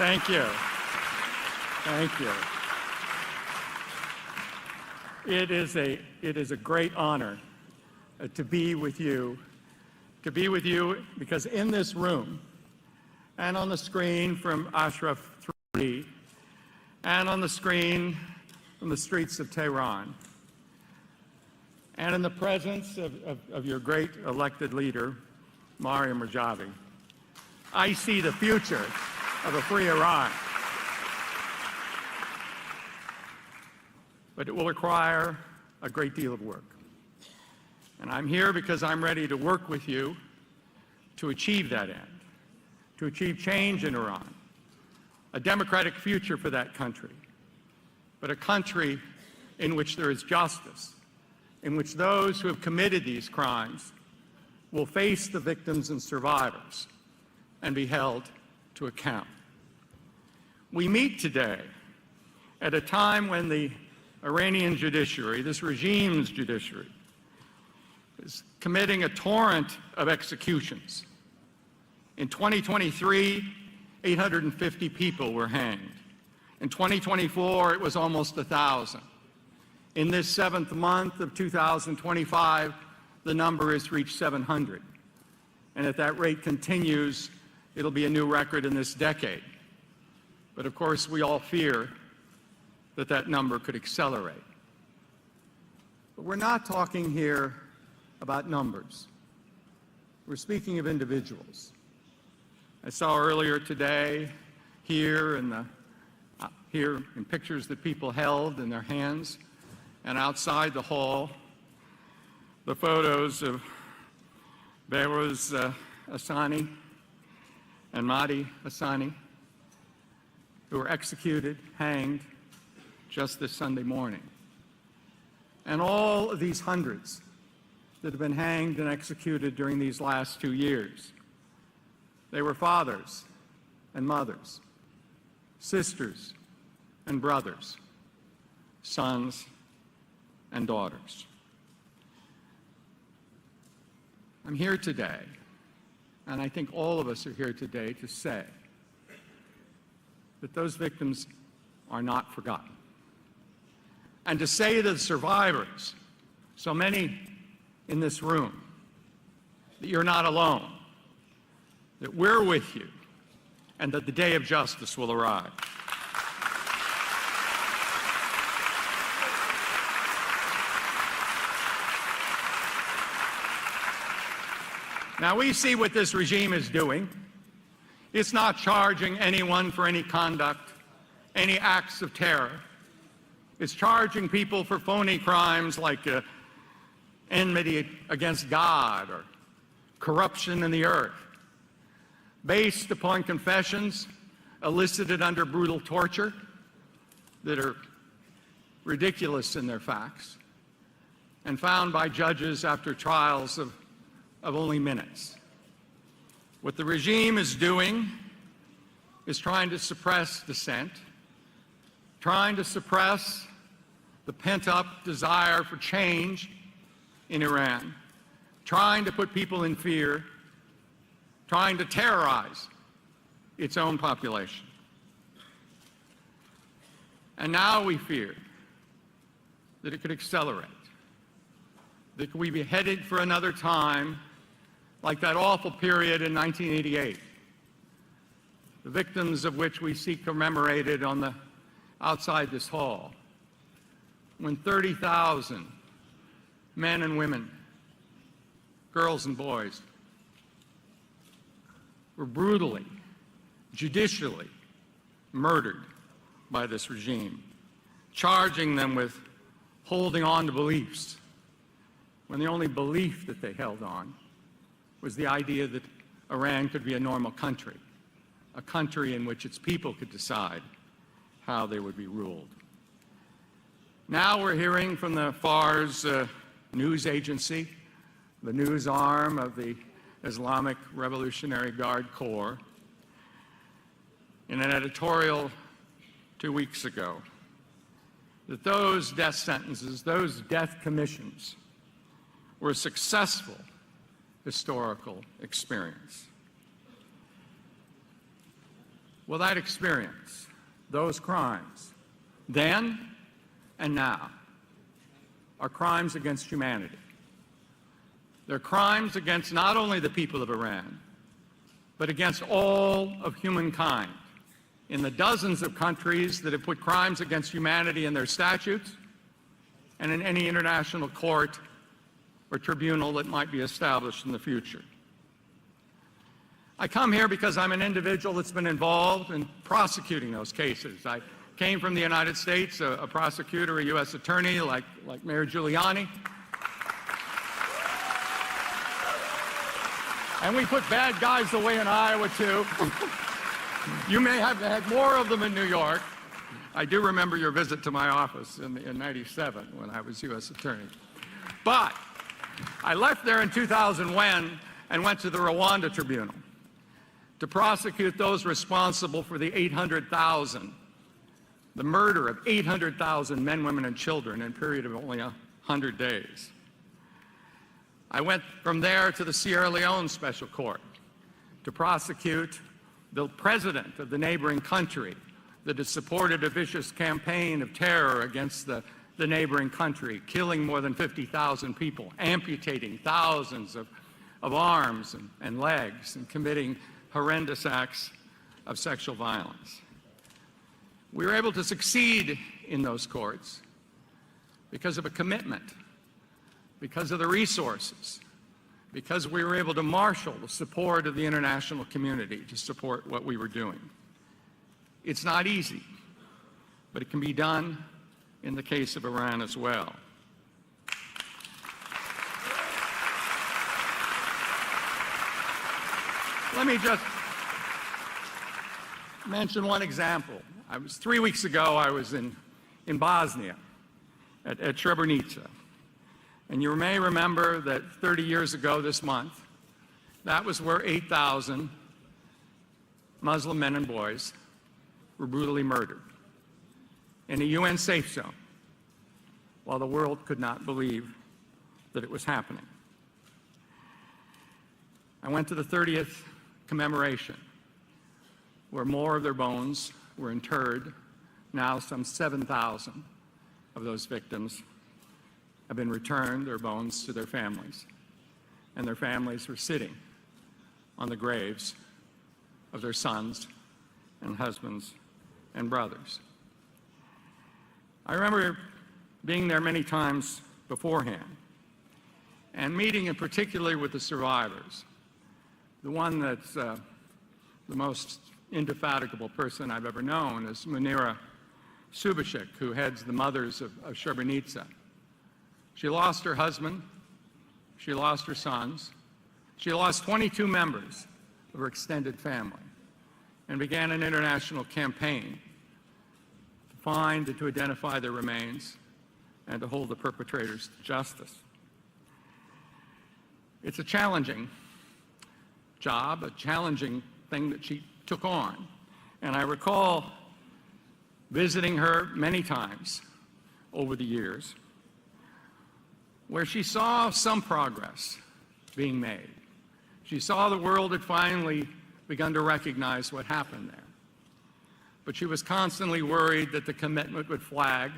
Thank you. Thank you. It is a great honor to be with you because in this room and on the screen from Ashraf 3 and on the screen from the streets of Tehran and in the presence of your great elected leader, Maryam Rajavi, I see the future of a free Iran. But it will require a great deal of work. And I'm here because I'm ready to work with you to achieve that end, to achieve change in Iran, a democratic future for that country, but a country in which there is justice, in which those who have committed these crimes will face the victims and survivors and be held to account. We meet today at a time when the Iranian judiciary, this regime's judiciary, is committing a torrent of executions. In 2023, 850 people were hanged. In 2024, it was almost 1,000. In this seventh month of 2025, the number has reached 700. And if that rate continues, it'll be a new record in this decade. But of course, we all fear that that number could accelerate. But we're not talking here about numbers. We're speaking of individuals. I saw earlier today here in pictures that people held in their hands and outside the hall, the photos of Behrouz Hassani and Mahdi Hassani, who were executed, hanged, just this Sunday morning. And all of these hundreds that have been hanged and executed during these last 2 years, they were fathers and mothers, sisters and brothers, sons and daughters. I'm here today, and I think all of us are here today to say that those victims are not forgotten. And to say to the survivors, so many in this room, that you're not alone, that we're with you, and that the day of justice will arrive. Now, we see what this regime is doing. It's not charging anyone for any conduct, any acts of terror. It's charging people for phony crimes like enmity against God or corruption in the earth, based upon confessions elicited under brutal torture that are ridiculous in their facts and found by judges after trials of only minutes. What the regime is doing is trying to suppress dissent, trying to suppress the pent-up desire for change in Iran, trying to put people in fear, trying to terrorize its own population. And now we fear that it could accelerate, that we be headed for another time like that awful period in 1988, the victims of which we see commemorated outside this hall, when 30,000 men and women, girls and boys, were brutally, judicially murdered by this regime, charging them with holding on to beliefs, when the only belief that they held on was the idea that Iran could be a normal country, a country in which its people could decide how they would be ruled. Now we're hearing from the Fars news agency, the news arm of the Islamic Revolutionary Guard Corps, in an editorial 2 weeks ago, that those death sentences, those death commissions, were a successful historical experience. Well, that experience, those crimes, then and now, are crimes against humanity. They're crimes against not only the people of Iran, but against all of humankind in the dozens of countries that have put crimes against humanity in their statutes and in any international court or tribunal that might be established in the future. I come here because I'm an individual that's been involved in prosecuting those cases. I came from the United States, a prosecutor, a U.S. attorney like Mayor Giuliani. And we put bad guys away in Iowa, too. You may have had more of them in New York. I do remember your visit to my office in '97 when I was U.S. attorney. But I left there in 2001 and went to the Rwanda Tribunal to prosecute those responsible for the murder of 800,000 men, women, and children in a period of only 100 days. I went from there to the Sierra Leone Special Court to prosecute the president of the neighboring country that has supported a vicious campaign of terror against the neighboring country, killing more than 50,000 people, amputating thousands of arms and legs, and committing horrendous acts of sexual violence. We were able to succeed in those courts because of a commitment, because of the resources, because we were able to marshal the support of the international community to support what we were doing. It's not easy, but it can be done in the case of Iran as well. Let me just mention one example. 3 weeks ago, I was in Bosnia at Srebrenica. And you may remember that 30 years ago this month, that was where 8,000 Muslim men and boys were brutally murdered in a UN safe zone, while the world could not believe that it was happening. I went to the 30th commemoration, where more of their bones were interred. Now some 7,000 of those victims have been returned, their bones, to their families. And their families were sitting on the graves of their sons and husbands and brothers. I remember being there many times beforehand and meeting in particular with the survivors. The one that's the most indefatigable person I've ever known is Munira Subashik, who heads the Mothers of Srebrenica. She lost her husband, she lost her sons, she lost 22 members of her extended family, and began an international campaign to find and to identify their remains and to hold the perpetrators to justice. It's a challenging job, a challenging thing that she took on. And I recall visiting her many times over the years, where she saw some progress being made. She saw the world had finally begun to recognize what happened there. But she was constantly worried that the commitment would flag,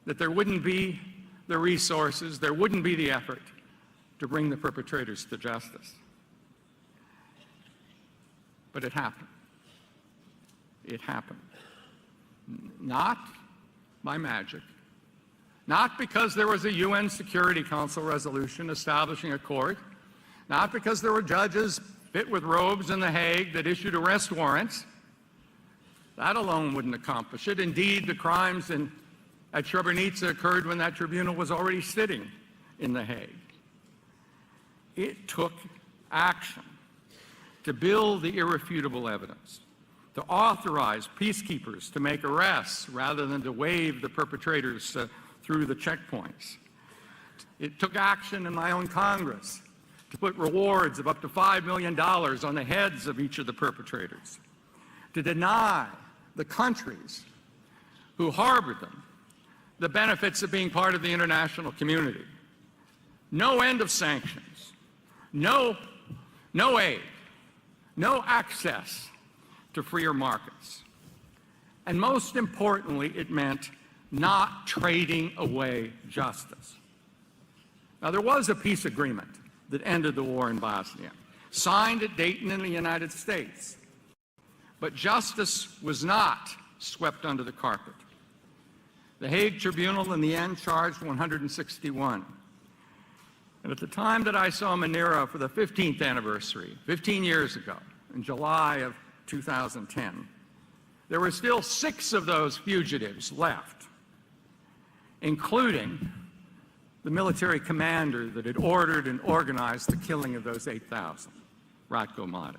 that there wouldn't be the resources, there wouldn't be the effort to bring the perpetrators to justice. But it happened. It happened. Not by magic, not because there was a UN Security Council resolution establishing a court, not because there were judges fit with robes in The Hague that issued arrest warrants. That alone wouldn't accomplish it. Indeed, the crimes at Srebrenica occurred when that tribunal was already sitting in The Hague. It took action to build the irrefutable evidence, to authorize peacekeepers to make arrests rather than to wave the perpetrators through the checkpoints. It took action in my own Congress to put rewards of up to $5 million on the heads of each of the perpetrators, to deny the countries who harbored them the benefits of being part of the international community. No end of sanctions, no aid, no access to freer markets. And most importantly, it meant not trading away justice. Now, there was a peace agreement that ended the war in Bosnia, signed at Dayton in the United States. But justice was not swept under the carpet. The Hague Tribunal in the end charged 161. And at the time that I saw Manera for the 15th anniversary, 15 years ago, in July of 2010, there were still 6 of those fugitives left, including the military commander that had ordered and organized the killing of those 8,000, Ratko Mladic.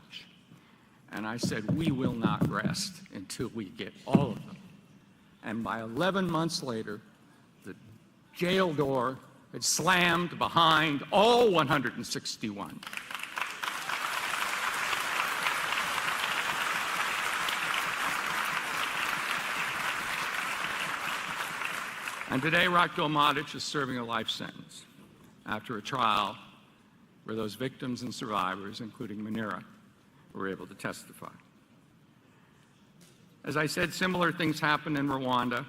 And I said, we will not rest until we get all of them. And by 11 months later, the jail door had slammed behind all 161. And today, Ratko Mladic is serving a life sentence after a trial where those victims and survivors, including Manera, were able to testify. As I said, similar things happened in Rwanda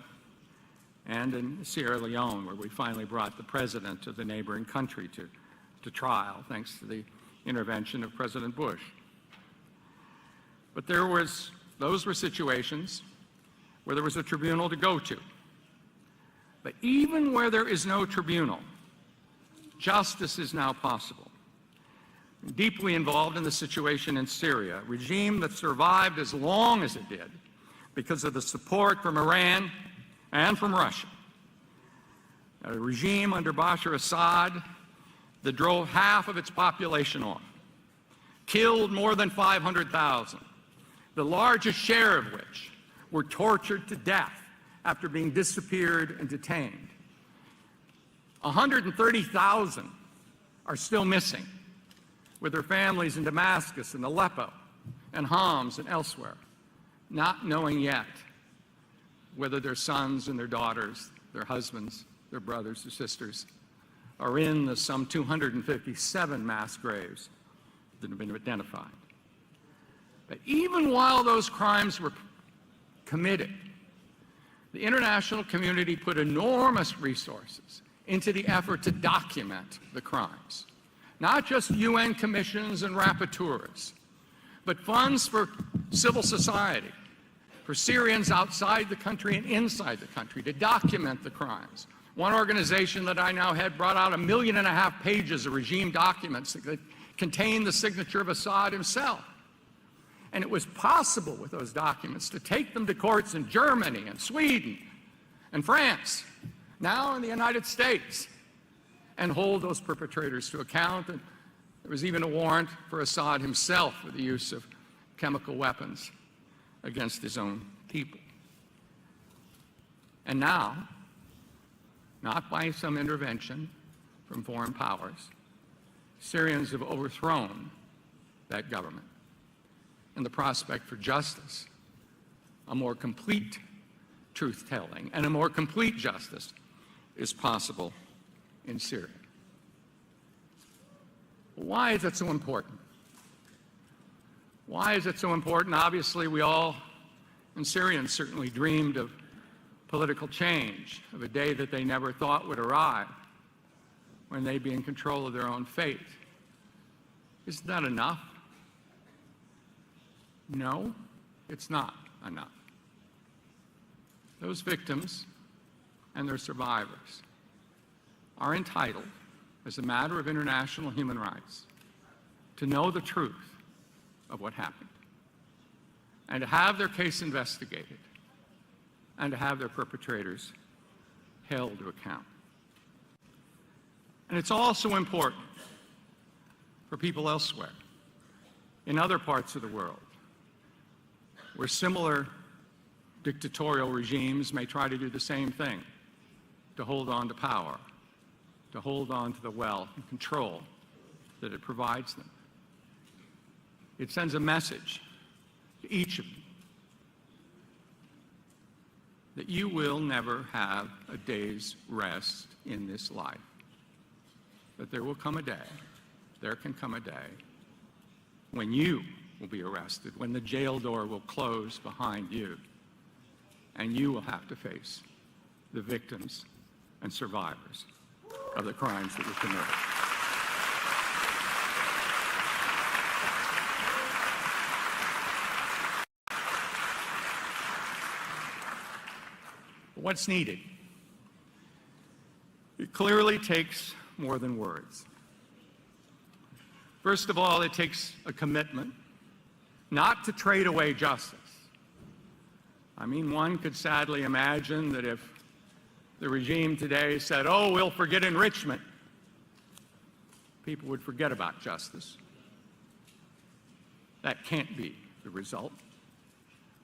and in Sierra Leone, where we finally brought the president of the neighboring country to trial, thanks to the intervention of President Bush. But those were situations where there was a tribunal to go to. But even where there is no tribunal, justice is now possible. Deeply involved in the situation in Syria, a regime that survived as long as it did because of the support from Iran and from Russia. A regime under Bashar Assad that drove half of its population off, killed more than 500,000, the largest share of which were tortured to death after being disappeared and detained. 130,000 are still missing, with their families in Damascus and Aleppo and Homs and elsewhere, not knowing yet whether their sons and their daughters, their husbands, their brothers or sisters are in the some 257 mass graves that have been identified. But even while those crimes were committed, the international community put enormous resources into the effort to document the crimes. Not just UN commissions and rapporteurs, but funds for civil society, for Syrians outside the country and inside the country to document the crimes. One organization that I now head brought out 1.5 million pages of regime documents that contain the signature of Assad himself. And it was possible with those documents to take them to courts in Germany and Sweden and France, now in the United States, and hold those perpetrators to account. And there was even a warrant for Assad himself for the use of chemical weapons against his own people. And now, not by some intervention from foreign powers, Syrians have overthrown that government. And the prospect for justice, a more complete truth-telling, and a more complete justice is possible in Syria. Why is it so important? Why is it so important? Obviously, we all, and Syrians certainly, dreamed of political change, of a day that they never thought would arrive, when they'd be in control of their own fate. Isn't that enough? No, it's not enough. Those victims and their survivors are entitled, as a matter of international human rights, to know the truth of what happened, and to have their case investigated, and to have their perpetrators held to account. And it's also important for people elsewhere, in other parts of the world, where similar dictatorial regimes may try to do the same thing, to hold on to power, to hold on to the wealth and control that it provides them. It sends a message to each of you that you will never have a day's rest in this life. But there will come a day, there can come a day, when you will be arrested, when the jail door will close behind you, and you will have to face the victims and survivors of the crimes that you committed. What's needed? It clearly takes more than words. First of all, it takes a commitment not to trade away justice. I mean, one could sadly imagine that if the regime today said, oh, we'll forget enrichment, people would forget about justice. That can't be the result.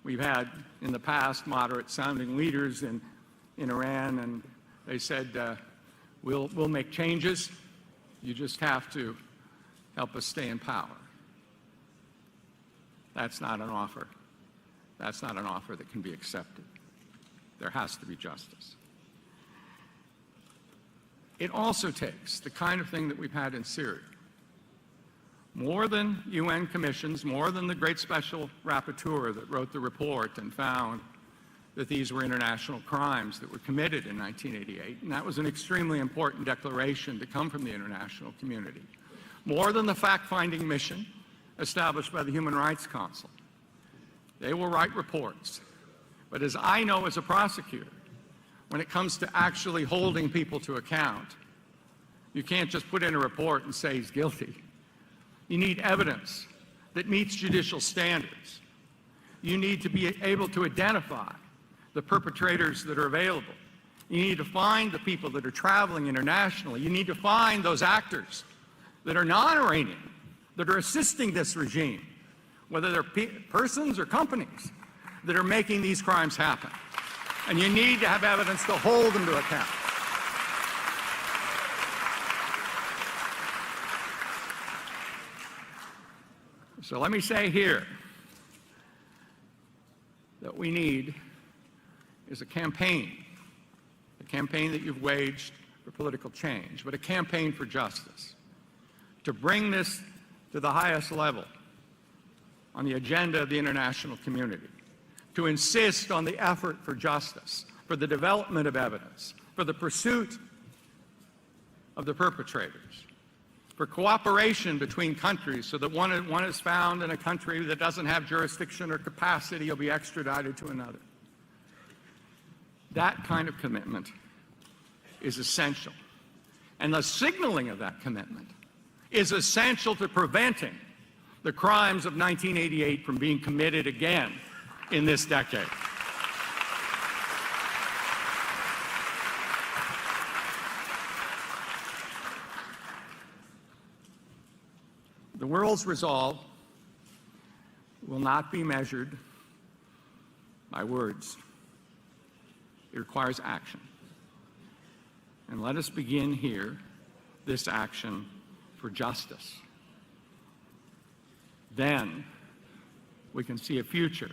We've had in the past moderate-sounding leaders in Iran, and they said, we'll make changes. You just have to help us stay in power. That's not an offer. That's not an offer that can be accepted. There has to be justice. It also takes the kind of thing that we've had in Syria. More than UN commissions, more than the great special rapporteur that wrote the report and found that these were international crimes that were committed in 1988, and that was an extremely important declaration to come from the international community. More than the fact-finding mission established by the Human Rights Council. They will write reports. But as I know as a prosecutor, when it comes to actually holding people to account, you can't just put in a report and say he's guilty. You need evidence that meets judicial standards. You need to be able to identify the perpetrators that are available. You need to find the people that are traveling internationally. You need to find those actors that are non-Iranian, that are assisting this regime, whether they're persons or companies that are making these crimes happen. And you need to have evidence to hold them to account. So let me say here that we need is a campaign that you've waged for political change, but a campaign for justice, to bring this to the highest level on the agenda of the international community, to insist on the effort for justice, for the development of evidence, for the pursuit of the perpetrators, for cooperation between countries so that one is found in a country that doesn't have jurisdiction or capacity, he'll be extradited to another. That kind of commitment is essential. And the signaling of that commitment is essential to preventing the crimes of 1988 from being committed again in this decade. The world's resolve will not be measured by words. It requires action. And let us begin here this action for justice. Then we can see a future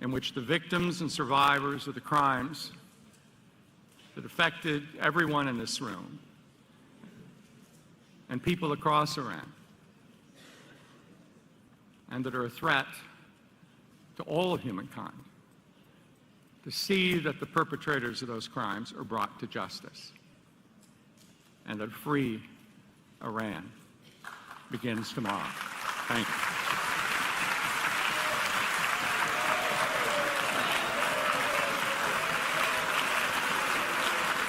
in which the victims and survivors of the crimes that affected everyone in this room and people across Iran, and that are a threat to all of humankind, to see that the perpetrators of those crimes are brought to justice, and that free Iran begins tomorrow. Thank you.